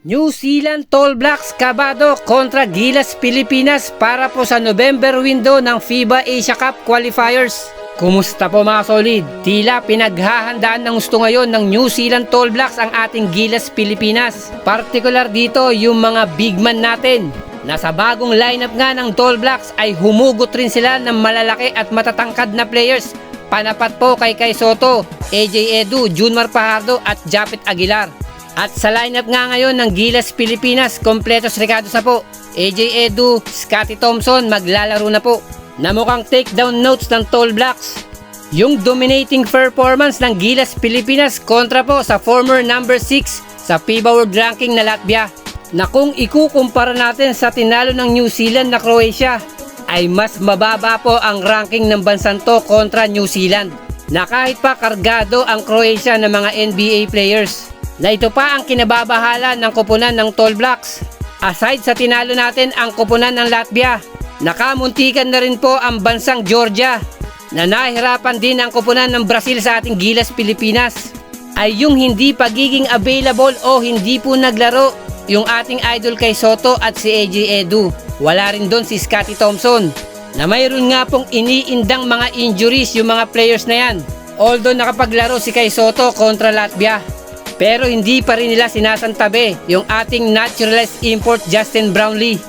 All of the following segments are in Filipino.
New Zealand Tall Blacks kabado kontra Gilas Pilipinas para po sa November window ng FIBA Asia Cup Qualifiers. Kumusta po mga solid? Tila pinaghahandaan ng gusto ngayon ng New Zealand Tall Blacks ang ating Gilas Pilipinas. Partikular dito yung mga big man natin. Nasa bagong lineup nga ng Tall Blacks ay humugot rin sila ng malalaki at matatangkad na players. Panapat po kay Soto, AJ Edu, Junmar Fajardo at Japet Aguilar. At sa lineup nga ngayon ng Gilas Pilipinas, kompletos recados na po. AJ Edu, Scotty Thompson maglalaro na po. Na mukhang takedown notes ng Tall Blacks. Yung dominating performance ng Gilas Pilipinas kontra po sa former number 6 sa FIBA World Ranking na Latvia. Na kung ikukumpara natin sa tinalo ng New Zealand na Croatia, ay mas mababa po ang ranking ng bansang to kontra New Zealand. Na kahit pa kargado ang Croatia ng mga NBA players. Na ito pa ang kinababahala ng koponan ng Tall Blacks. Aside sa tinalo natin ang koponan ng Latvia, nakamuntikan na rin po ang bansang Georgia na nahirapan din ang koponan ng Brazil sa ating Gilas Pilipinas. Ay yung hindi pagiging available o hindi po naglaro yung ating idol kay Soto at si AJ Edu. Wala rin doon si Scotty Thompson na mayroon nga pong iniindang mga injuries yung mga players na yan. Although nakapaglaro si kay Soto kontra Latvia, pero hindi pa rin nila sinasantabi yung ating naturalized import Justin Brownlee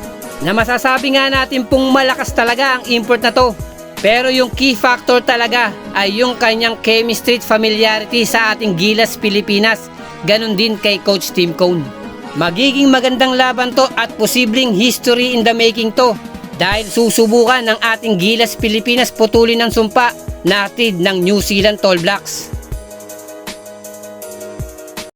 na masasabi nga natin pong malakas talaga ang import na to. Pero yung key factor talaga ay yung kanyang chemistry at familiarity sa ating Gilas Pilipinas. Ganon din kay Coach Tim Cone. Magiging magandang laban to at posibleng history in the making to dahil susubukan ng ating Gilas Pilipinas putulin ng sumpa na hatid ng New Zealand Tall Blacks.